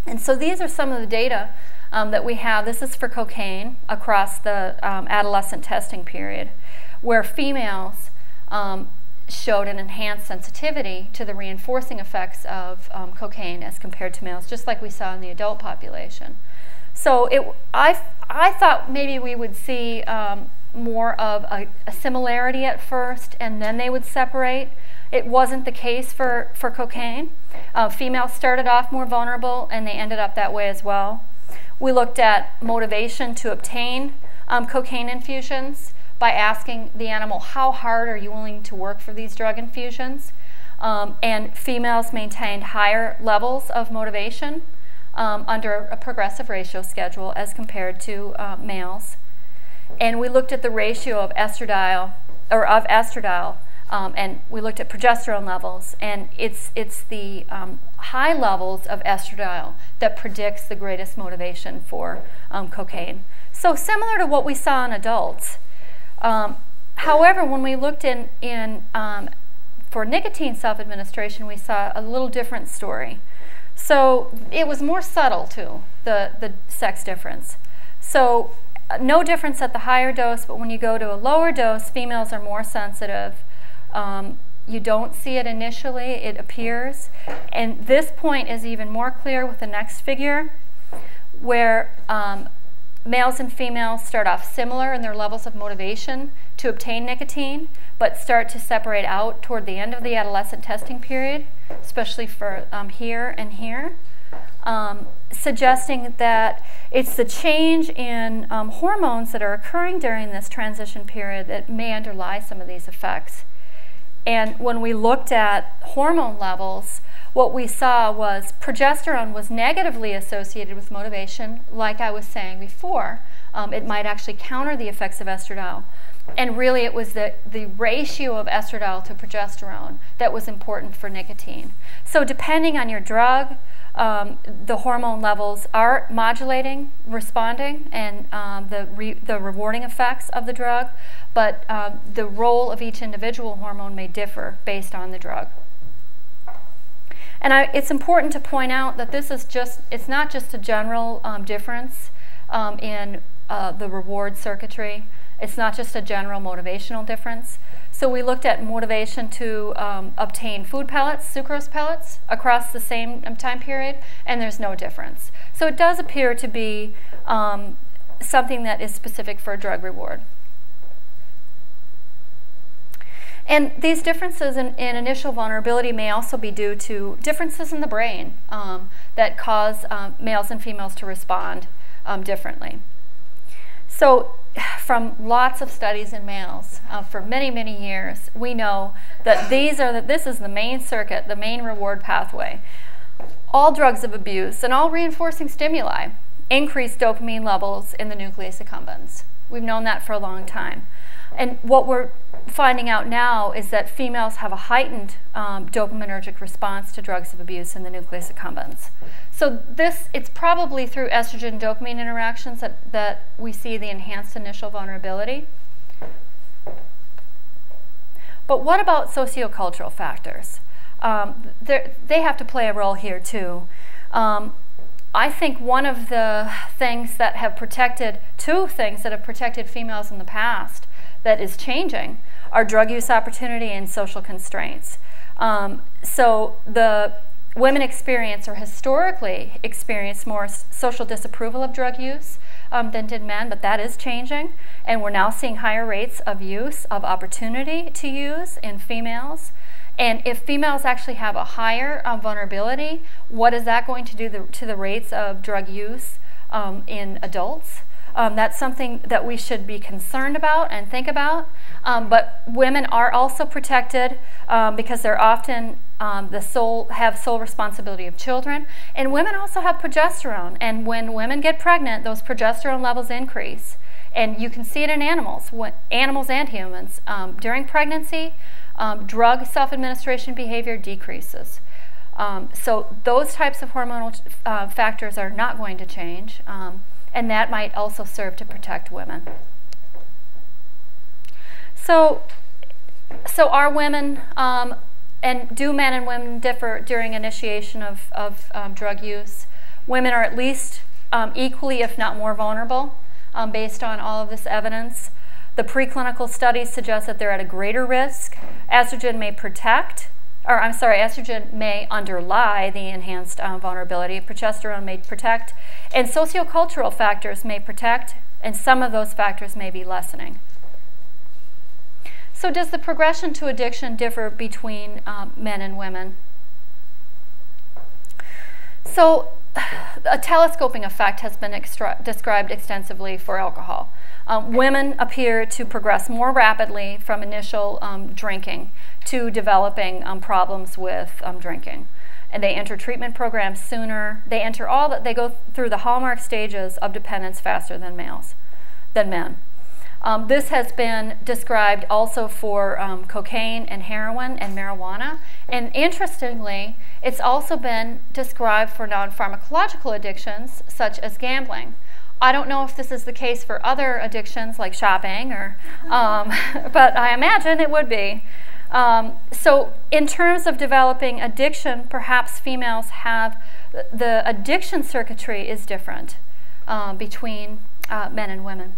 And so these are some of the data that we have. This is for cocaine across the adolescent testing period, where females showed an enhanced sensitivity to the reinforcing effects of cocaine as compared to males, just like we saw in the adult population. So I thought maybe we would see more of a similarity at first, and then they would separate. It wasn't the case for cocaine. Females started off more vulnerable, and they ended up that way as well. We looked at motivation to obtain cocaine infusions by asking the animal, how hard are you willing to work for these drug infusions? And females maintained higher levels of motivation under a progressive ratio schedule as compared to males. And we looked at the ratio of estradiol, and we looked at progesterone levels, and it's the high levels of estradiol that predicts the greatest motivation for cocaine. So similar to what we saw in adults. However, when we looked for nicotine self-administration, we saw a little different story. So it was more subtle too, the sex difference. So no difference at the higher dose, but when you go to a lower dose, females are more sensitive. You don't see it initially, it appears. And this point is even more clear with the next figure, where males and females start off similar in their levels of motivation to obtain nicotine, but start to separate out toward the end of the adolescent testing period, especially for here and here, suggesting that it's the change in hormones that are occurring during this transition period that may underlie some of these effects. And when we looked at hormone levels, what we saw was progesterone was negatively associated with motivation, like I was saying before. It might actually counter the effects of estradiol. And really it was the ratio of estradiol to progesterone that was important for nicotine. So depending on your drug, the hormone levels are modulating, responding, and the rewarding effects of the drug, but the role of each individual hormone may differ based on the drug. And it's important to point out that this is it's not just a general difference in the reward circuitry. It's not just a general motivational difference. So we looked at motivation to obtain food pellets, sucrose pellets, across the same time period, and there's no difference. So it does appear to be something that is specific for a drug reward. And these differences in initial vulnerability may also be due to differences in the brain that cause males and females to respond differently. So from lots of studies in males for many, many years, we know that this is the main circuit, the main reward pathway. All drugs of abuse and all reinforcing stimuli increase dopamine levels in the nucleus accumbens. We've known that for a long time. And what we're finding out now is that females have a heightened dopaminergic response to drugs of abuse in the nucleus accumbens. So it's probably through estrogen-dopamine interactions that we see the enhanced initial vulnerability. But what about sociocultural factors? They have to play a role here too. I think one of the things that have protected, two things that have protected females in the past that is changing are drug use opportunity and social constraints. So the women experience, or historically experience, more social disapproval of drug use than did men, but that is changing. And we're now seeing higher rates of use, of opportunity to use in females. And if females actually have a higher vulnerability, what is that going to do to the rates of drug use in adults? That's something that we should be concerned about and think about. But women are also protected because they're often have sole responsibility of children. And women also have progesterone. And when women get pregnant, those progesterone levels increase. And you can see it in animals and humans. During pregnancy, drug self-administration behavior decreases. So those types of hormonal factors are not going to change. And that might also serve to protect women. So are women, and do men and women differ during initiation of drug use? Women are at least equally, if not more vulnerable, based on all of this evidence. The preclinical studies suggest that they're at a greater risk. Estrogen may protect, or I'm sorry, estrogen may underlie the enhanced vulnerability. Progesterone may protect, and sociocultural factors may protect, and some of those factors may be lessening. So does the progression to addiction differ between men and women? So a telescoping effect has been described extensively for alcohol. Women appear to progress more rapidly from initial drinking to developing problems with drinking. And they enter treatment programs sooner. They go through the hallmark stages of dependence faster than men. This has been described also for cocaine and heroin and marijuana. And interestingly, it's also been described for non-pharmacological addictions, such as gambling. I don't know if this is the case for other addictions like shopping, but I imagine it would be. So in terms of developing addiction, perhaps females have, the addiction circuitry is different between men and women.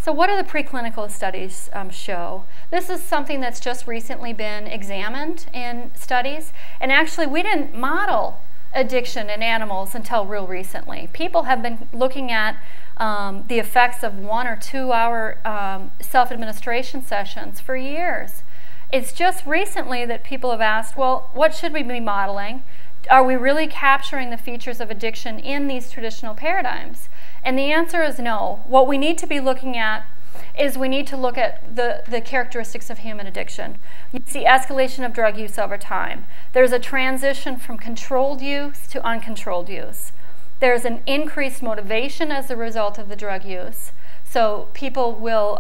So what do the preclinical studies show? This is something that's just recently been examined in studies. And actually, we didn't model addiction in animals until real recently. People have been looking at the effects of 1 or 2 hour self-administration sessions for years. It's just recently that people have asked, well, what should we be modeling? Are we really capturing the features of addiction in these traditional paradigms? And the answer is no. What we need to be looking at is we need to look at the characteristics of human addiction. You see escalation of drug use over time. There's a transition from controlled use to uncontrolled use. There's an increased motivation as a result of the drug use. So people will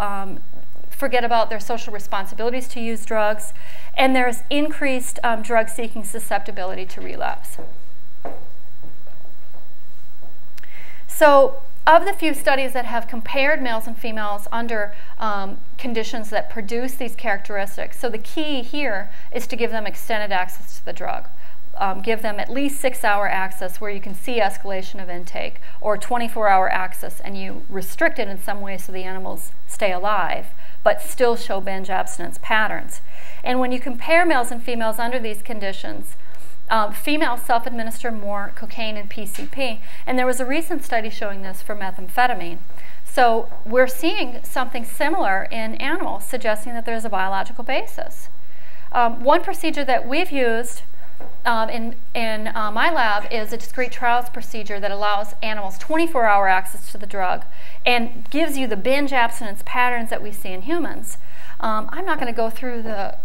forget about their social responsibilities to use drugs. And there's increased drug-seeking susceptibility to relapse. So of the few studies that have compared males and females under conditions that produce these characteristics, so the key here is to give them extended access to the drug. Give them at least 6-hour access where you can see escalation of intake, or 24-hour access and you restrict it in some way so the animals stay alive, but still show binge abstinence patterns. And when you compare males and females under these conditions, females self-administer more cocaine and PCP, and there was a recent study showing this for methamphetamine. So we're seeing something similar in animals, suggesting that there's a biological basis. One procedure that we've used in my lab is a discrete trials procedure that allows animals 24-hour access to the drug and gives you the binge abstinence patterns that we see in humans. I'm not going to go through the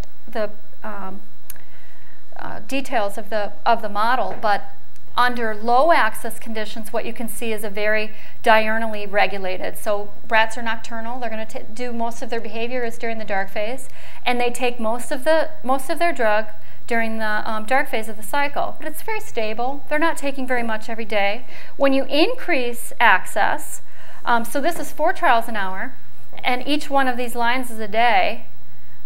details of the model, but under low access conditions, what you can see is a very diurnally regulated. So rats are nocturnal. They're going to do most of their behavior is during the dark phase, and they take most of their drug during the dark phase of the cycle. But it's very stable. They're not taking very much every day. When you increase access, so this is 4 trials an hour, and each one of these lines is a day.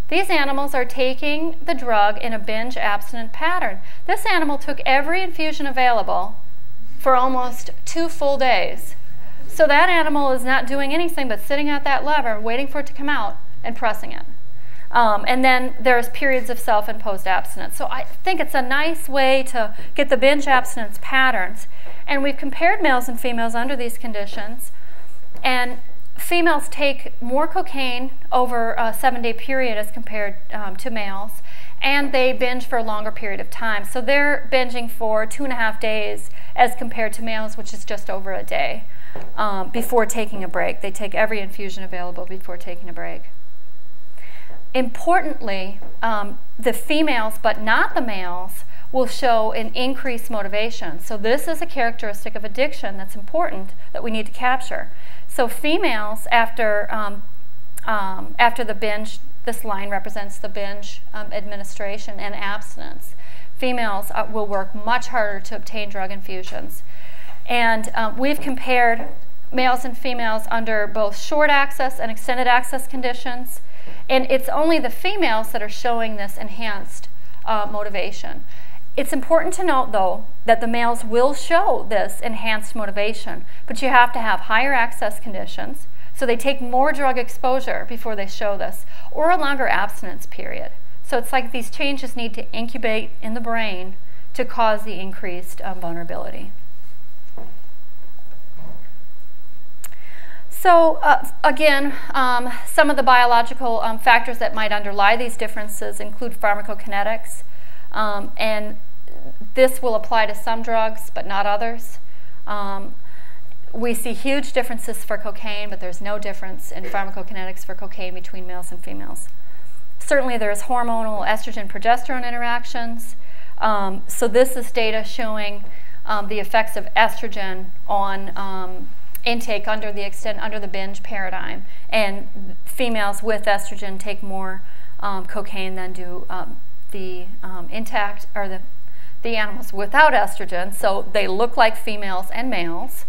These animals are taking the drug in a binge abstinent pattern. This animal took every infusion available for almost 2 full days. So that animal is not doing anything but sitting at that lever, waiting for it to come out and pressing it. And then there's periods of self-imposed abstinence. So I think it's a nice way to get the binge abstinence patterns. And we've compared males and females under these conditions. And females take more cocaine over a 7-day period as compared to males, and they binge for a longer period of time. So they're binging for 2.5 days as compared to males, which is just over a day before taking a break. They take every infusion available before taking a break. Importantly, the females, but not the males, will show an increased motivation. So this is a characteristic of addiction that's important that we need to capture. So females, after the binge, this line represents the binge administration and abstinence. Females will work much harder to obtain drug infusions. And we've compared males and females under both short access and extended access conditions. And it's only the females that are showing this enhanced motivation. It's important to note, though, that the males will show this enhanced motivation, but you have to have higher access conditions, so they take more drug exposure before they show this, or a longer abstinence period. So it's like these changes need to incubate in the brain to cause the increased vulnerability. So again, some of the biological factors that might underlie these differences include pharmacokinetics, and this will apply to some drugs but not others. We see huge differences for cocaine, but there's no difference in pharmacokinetics for cocaine between males and females. Certainly there's hormonal estrogen-progesterone interactions. So this is data showing the effects of estrogen on intake under the binge paradigm. And females with estrogen take more cocaine than do the intact, or the animals without estrogen. So they look like females and males.